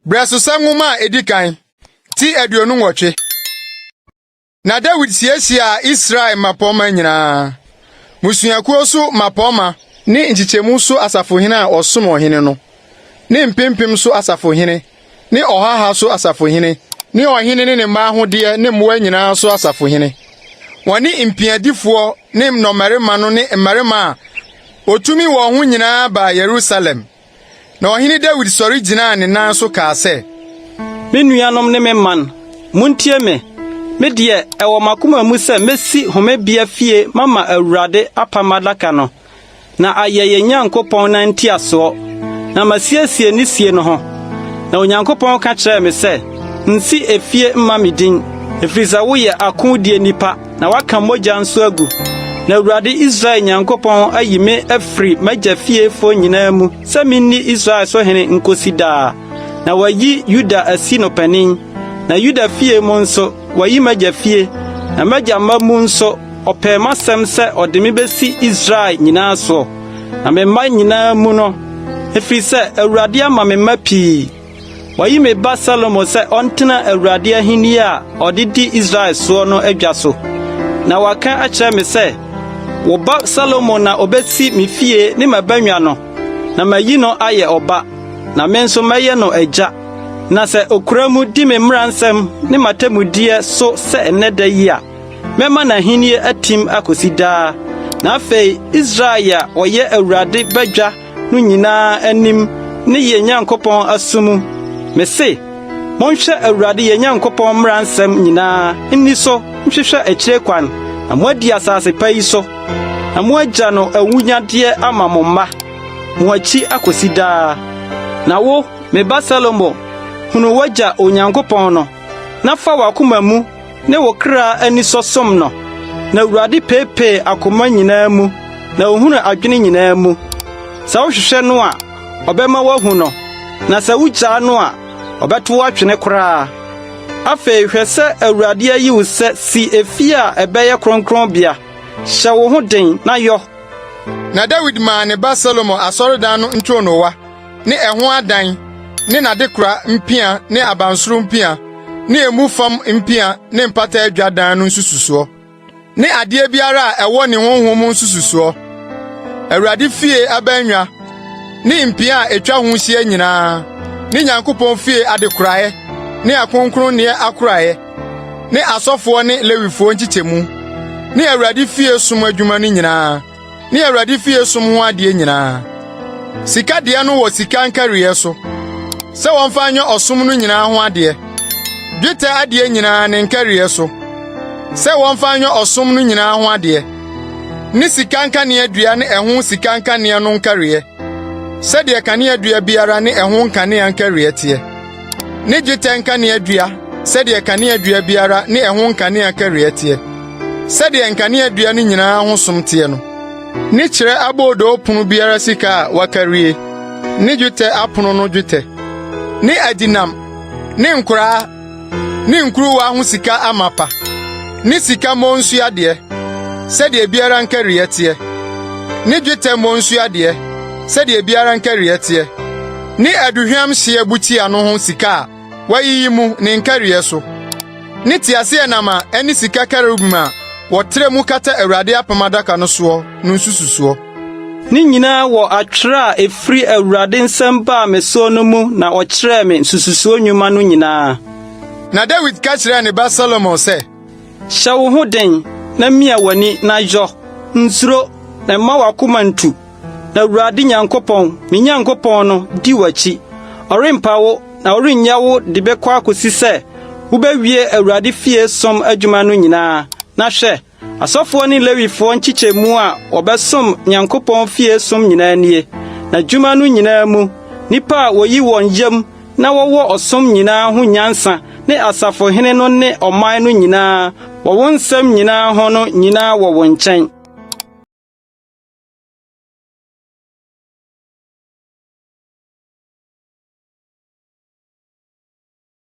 Braso sanguma edikan ti aduonu nwotwe. Na David siesia Israel mapoma nyina. Musuakuo so mapoma ni nchichemu so asafohene a osom ohene no. Ni mpempem so asafohene, ni ohaha so asafohene, ni ohene ne mma ahode ne mmoa nyina so asafohene. Woni mpiadifo ne mnomarema no ne mmarema otumi wo ho nyina ba Jerusalem. Na ohene David sori gyina ne nan so ka se, me nuanom ne me man, muntie me. Me de ewo makoma mu se mesi homebia fie mama Awurade apamadaka no. Na ayeye Nyankopɔn na ntiaso. Na masiesie ni sie no ho. Na Onyankopɔn ka kyerɛ me se, nsi efie mma medin. Efriza wo ye akodie nipa na waka mogya nso agu. Na Awurade Israel Nyankopɔn ayi me afri magya fie fo nyinaa mu. Se minni Israel so hene nkosi daa. Na wayi Yuda asi no panin. Na Yuda fie mu nso wayi magya fie. Na magya mamu nso opɛ masɛm sɛ ɔde me besi Israel nyinaa so. Na me mma nyinaa mu no efiri sɛ Awurade ama me mma pii. Wayi me ba Salomo sɛ ɔntena Awurade ahenni a ɔde di Israel so no adwa so. Na waka akyerɛ me sɛ wo ba Salomo na obesi me fie ne mabanwa no. Na mayi no ayɛ ɔba. Na me nso mɛyɛ no agya. Na sɛ okuramu di me mmaransɛm ne matamudie so sɛ eneda yi a mɛma na henie atim akosi daa. Na afei Israel a ɔyɛ Awurade badwa no nyinaa anim ne ye Nyankopɔn asumu. Me se monhwɛ Awurade ye Nyankopɔn mmaransɛm nyinaa nni so nhwehwɛ akyire kwan na moadi asase pa yi so. Na moagya no awunyade ama mo mma mo akyi akosi daa. Na wo me ba Salomo hunu wagya Onyankopɔn no na fa wakoma mu ne wo kra ani sosom no. Na Awurade pepe akoma nyinaa mu na ohunu adwene nyinaa mu. Sa wohwehwɛ no a obɛma wahu no, na sa wugya no a obɛto atwene koraa. Afei hwɛ sɛ Awurade ayi wo sɛ si efie a ɛbɛyɛ kronkronbea. Hyɛ wo ho den na yɔ. Na David ma ne ba Salomo asɔredan no ntwonowa ne ɛho adan ne nadekora mpia ne abansoro mpia ne emu fam mpia ne mpata adwadan no nsususo ne ade biara a ɛwɔ ne honhom nsususo. Awurade fie abanwa ne mpia a etwa ho hye nyinaa ne Nyankopɔn fie adekorae ne akonkronne akorae ne asɔfo ne lewifo nchichemu ne Awurade fie som adwuma no nyinaa ne Awurade fie som ho ade nyinaa. Sika de no wɔ sika nkariye so sɛ wɔmfa nyɛ ɔsom no nyinaa ho ade. Dwetɛ ade nyinaa ne nkariye so sɛ wɔmfa nyɛ ɔsom no nyinaa ho ade. Ne sika nkanea dua ne ɛho sika nkanea no nkariye sɛ de kanea dua biara ne ɛho nkanea nkariye tie. Ne dwetɛ nkanea dua sɛ de kanea dua biara ne ɛho nkanea nkariye tie. Sɛ de nkanea dua ne nyinaa ho som tie no. Ne kyerɛ abodo punu biara sika a wakariye. Ne dwetɛ apono no dwetɛ. Ne adinam ne nkura ne nkuruwa ho sika amapa. Ne sika monsu ade sɛ de biara nkariye tie. Ne dwetɛ monsu ade sɛ de biara nkariye tie. Ne aduhwam hye butia no ho sika a wayiyi mu ne nkariye so. Ne tiase enama eni sika karubim a wotre mu kata Awurade apamadaka no so no nsususo. Ni nyinaa wɔ atwerɛ a efiri Awurade nsɛm ba me so no mu na ɔkyerɛ me nsususo nnwuma no nyinaa. Na David ka kyerɛ ne ba Salomo sɛ, hyɛ wo ho den na mia w'ani na yɔ nsuro na mma wakoma ntu. Na Awurade Nyankopɔn me Nyankopɔn no di w'akyi. Ɔrempa wo na ɔrennya wo de bɛkɔ akosi sɛ wobɛwie Awurade fie som adwuma no nyinaa. Na hwɛ asɔfoɔ ne lewifoɔ nkyikyɛmu a wɔbɛsom Nyankopɔn fie som nyinaa nie. Na dwuma no nyinaa mu nipa a woyi wɔn yam na wɔwɔ ɔsom nyinaa ho nyansa ne asafohene no ne ɔman no nyinaa wɔwɔ nsɛm nyinaa ho no nyinaa wɔ wɔn nkyɛn.